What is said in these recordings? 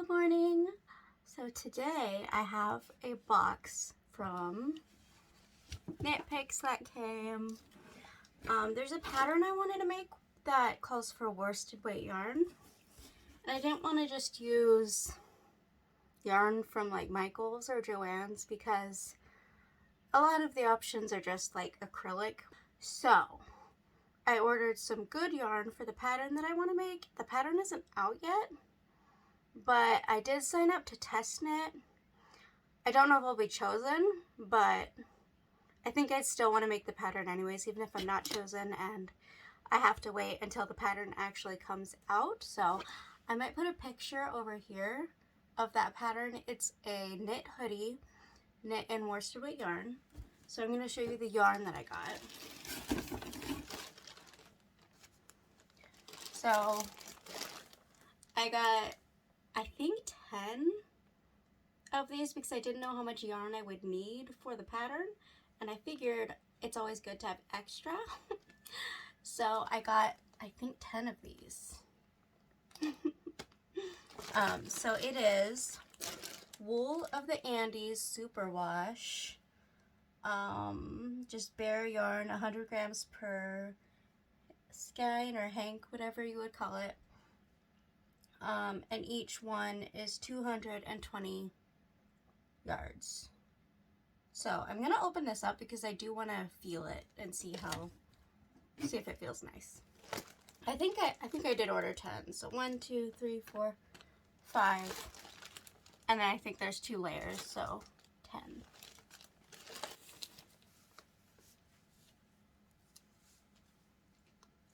Good morning. So today I have a box from Knitpicks that came. There's a pattern I wanted to make that calls for worsted weight yarn. And I didn't want to just use yarn from like Michael's or Joann's because a lot of the options are just like acrylic. So I ordered some good yarn for the pattern that I want to make. The pattern isn't out yet, but I did sign up to test knit. I don't know if I'll be chosen, but I think I still want to make the pattern anyways, even if I'm not chosen and I have to wait until the pattern actually comes out. So I might put a picture over here of that pattern. It's a knit hoodie, knit in worsted weight yarn. So I'm going to show you the yarn that I got. So I got, I think 10 of these because I didn't know how much yarn I would need for the pattern, and I figured it's always good to have extra. So I got, I think 10 of these. So it is Wool of the Andes Superwash, just bare yarn, 100 grams per skein or hank, whatever you would call it. And each one is 220 yards. So I'm gonna open this up because I do want to feel it and see if it feels nice. I think I did order 10. So 1, 2, 3, 4, 5, and then I think there's 2 layers, so 10.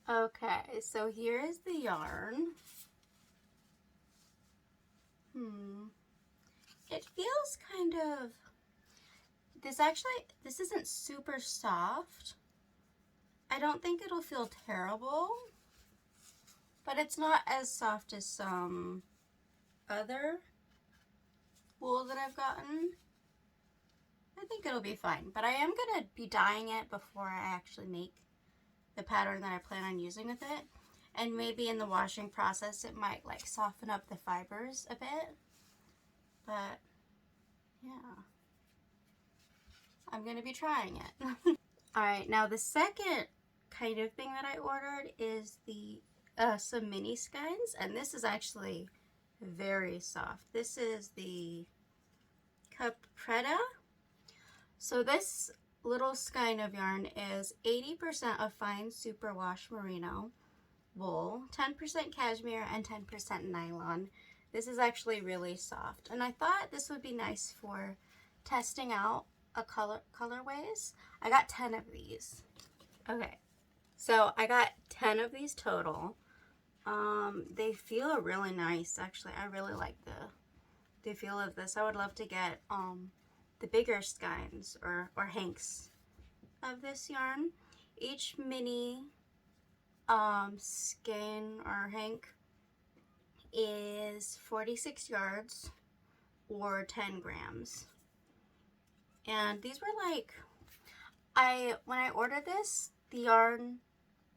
Okay, so here is the yarn. It feels kind of, this isn't super soft. I don't think it'll feel terrible, but it's not as soft as some other wool that I've gotten. I think it'll be fine, but I am gonna be dyeing it before I actually make the pattern that I plan on using with it. And maybe in the washing process it might like soften up the fibers a bit, but yeah, I'm gonna be trying it. All right, now the second kind of thing that I ordered is the some mini skeins, and this is actually very soft. This is the Capretta. So this little skein of yarn is 80% of fine superwash merino wool, 10% cashmere, and 10% nylon. This is actually really soft, and I thought this would be nice for testing out a colorways. I got 10 of these. Okay, so I got 10 of these total. They feel really nice, actually. I really like the feel of this. I would love to get the bigger skeins or hanks of this yarn. Each mini skein or hank is 46 yards or 10 grams. And these were like, when I ordered this, the yarn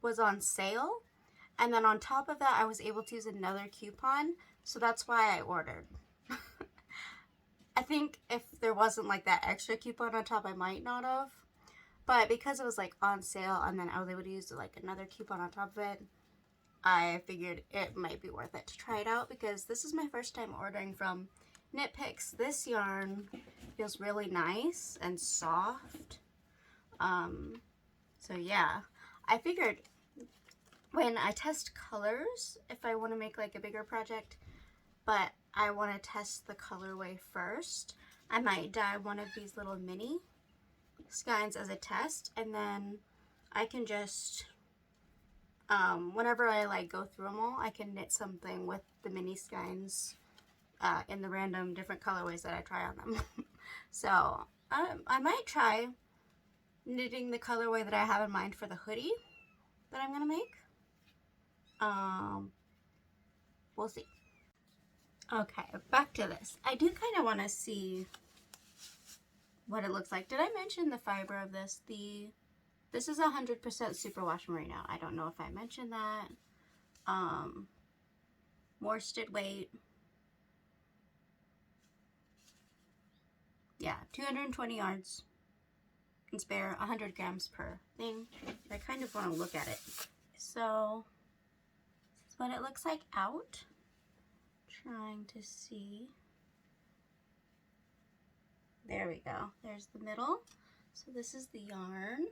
was on sale, and then on top of that I was able to use another coupon, so that's why I ordered. I think if there wasn't like that extra coupon on top, I might not have, but because it was like on sale and then I was able to use like another coupon on top of it, I figured it might be worth it to try it out because this is my first time ordering from Knitpicks. This yarn feels really nice and soft. So yeah, I figured when I test colors, if I want to make like a bigger project, but I want to test the colorway first, I might dye one of these little mini skeins as a test, and then I can just, whenever I like go through them all, I can knit something with the mini skeins in the random different colorways that I try on them. So I might try knitting the colorway that I have in mind for the hoodie that I'm gonna make. We'll see. Okay, back to this. I do kind of want to see what it looks like. Did I mention the fiber of this? This is 100% superwash merino. I don't know if I mentioned that. Worsted weight. Yeah, 220 yards and spare 100 grams per thing. I kind of want to look at it. So this is what it looks like out. Trying to see. There we go. There's the middle. So this is the yarn.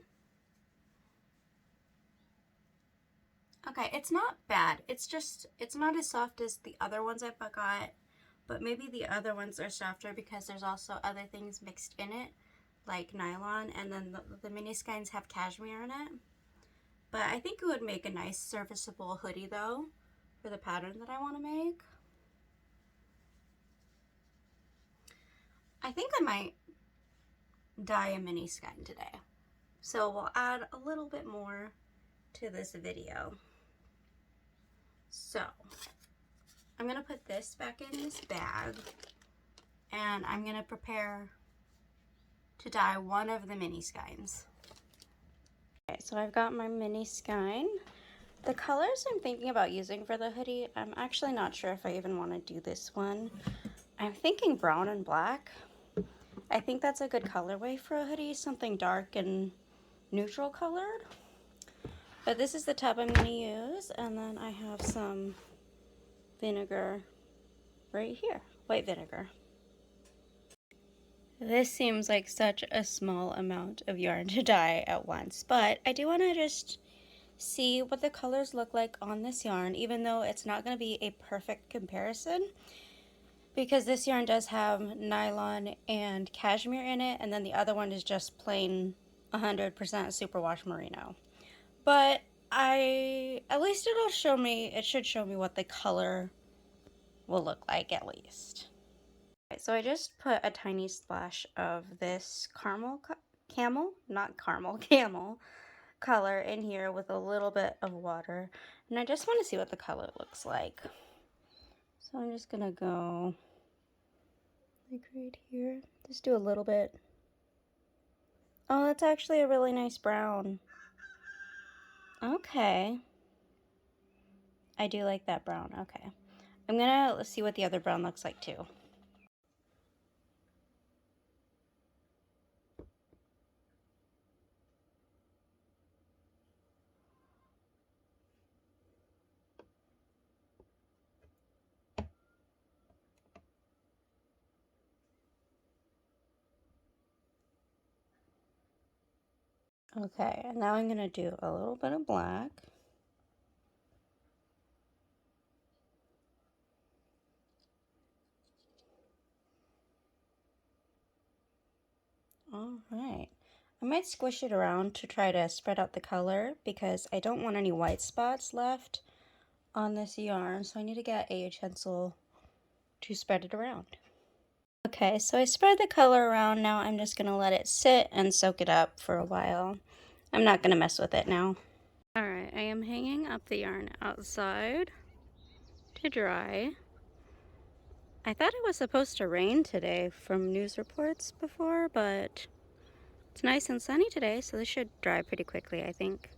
Okay, it's not bad. It's just, it's not as soft as the other ones I've got, but maybe the other ones are softer because there's also other things mixed in it, like nylon, and then the mini skeins have cashmere in it. But I think it would make a nice serviceable hoodie though, for the pattern that I want to make. I think I might dye a mini skein today. So we'll add a little bit more to this video. So I'm gonna put this back in this bag and I'm gonna prepare to dye one of the mini skeins. Okay, so I've got my mini skein. The colors I'm thinking about using for the hoodie, I'm actually not sure if I even want to do this one. I'm thinking brown and black. I think that's a good colorway for a hoodie, something dark and neutral colored. But this is the tub I'm going to use, and then I have some vinegar right here, white vinegar. This seems like such a small amount of yarn to dye at once, but I do want to just see what the colors look like on this yarn, even though it's not going to be a perfect comparison, because this yarn does have nylon and cashmere in it, and then the other one is just plain 100% superwash merino. But at least it'll show me, it should show me what the color will look like at least. Okay, so I just put a tiny splash of this camel color in here with a little bit of water, and I just want to see what the color looks like. So I'm just gonna go like right here, just do a little bit. Oh, that's actually a really nice brown. Okay, I do like that brown. Okay, I'm gonna see what the other brown looks like too. Okay, and now I'm gonna do a little bit of black. All right, I might squish it around to try to spread out the color because I don't want any white spots left on this yarn, so I need to get a utensil to spread it around. Okay, so I spread the color around. Now I'm just gonna let it sit and soak it up for a while. I'm not gonna mess with it now. All right, I am hanging up the yarn outside to dry. I thought it was supposed to rain today from news reports before, but it's nice and sunny today, so this should dry pretty quickly, I think.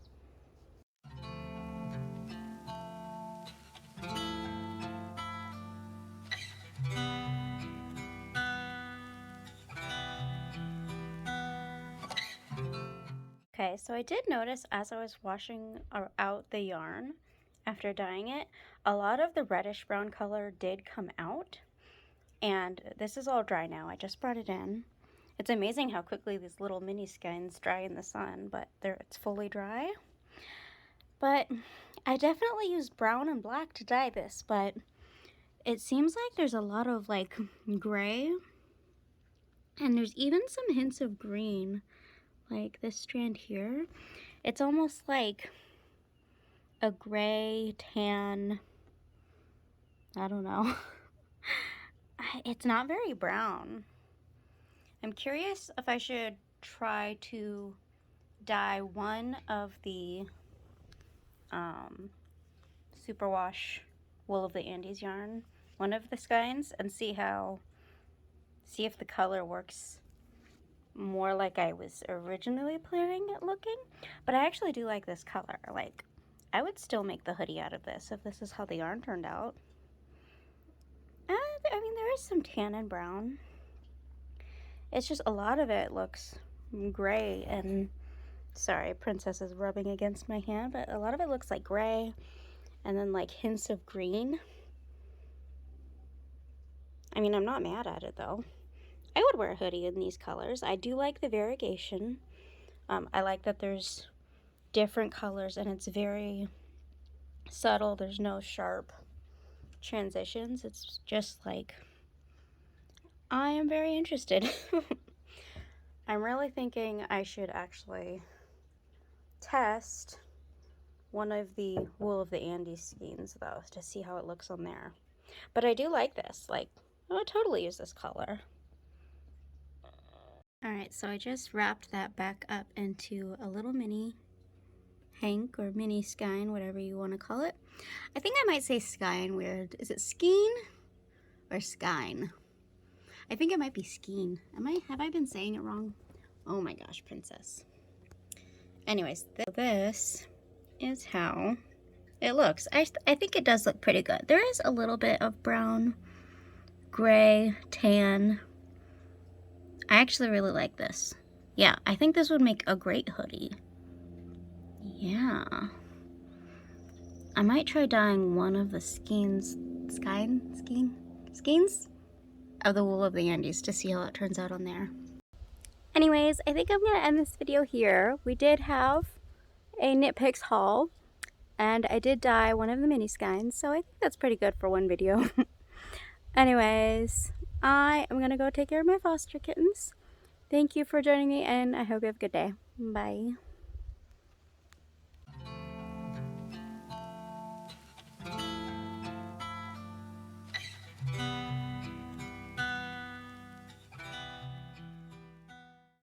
Okay, so I did notice as I was washing out the yarn after dyeing it, a lot of the reddish brown color did come out. And this is all dry now. I just brought it in. It's amazing how quickly these little mini skeins dry in the sun, but it's fully dry. But I definitely used brown and black to dye this, but it seems like there's a lot of like gray, and there's even some hints of green, like this strand here. It's almost like a gray, tan, I don't know. It's not very brown. I'm curious if I should try to dye one of the Superwash Wool of the Andes yarn, one of the skeins, and see if the color works more like I was originally planning it looking. But I actually do like this color. Like, I would still make the hoodie out of this if this is how the yarn turned out. I mean, there is some tan and brown. It's just a lot of it looks gray and, sorry, Princess is rubbing against my hand, but a lot of it looks like gray and then like hints of green. I mean, I'm not mad at it though. I would wear a hoodie in these colors. I do like the variegation. I like that there's different colors and it's very subtle. There's no sharp transitions. It's just like, I am very interested. I'm really thinking I should actually test one of the Wool of the Andes skeins though to see how it looks on there. But I do like this. Like, I would totally use this color. Alright, so I just wrapped that back up into a little mini hank or mini skein, whatever you want to call it. I think I might say skein weird. Is it skein or skein? I think it might be skein. Have I been saying it wrong? Oh my gosh, Princess. Anyways, this is how it looks. I think it does look pretty good. There is a little bit of brown, gray, tan. I actually really like this. Yeah, I think this would make a great hoodie. Yeah. I might try dyeing one of the skeins of the Wool of the Andes to see how it turns out on there. Anyways, I think I'm gonna end this video here. We did have a Knitpicks haul, and I did dye one of the mini skeins, so I think that's pretty good for one video. Anyways, I am gonna go take care of my foster kittens. Thank you for joining me, and I hope you have a good day. Bye.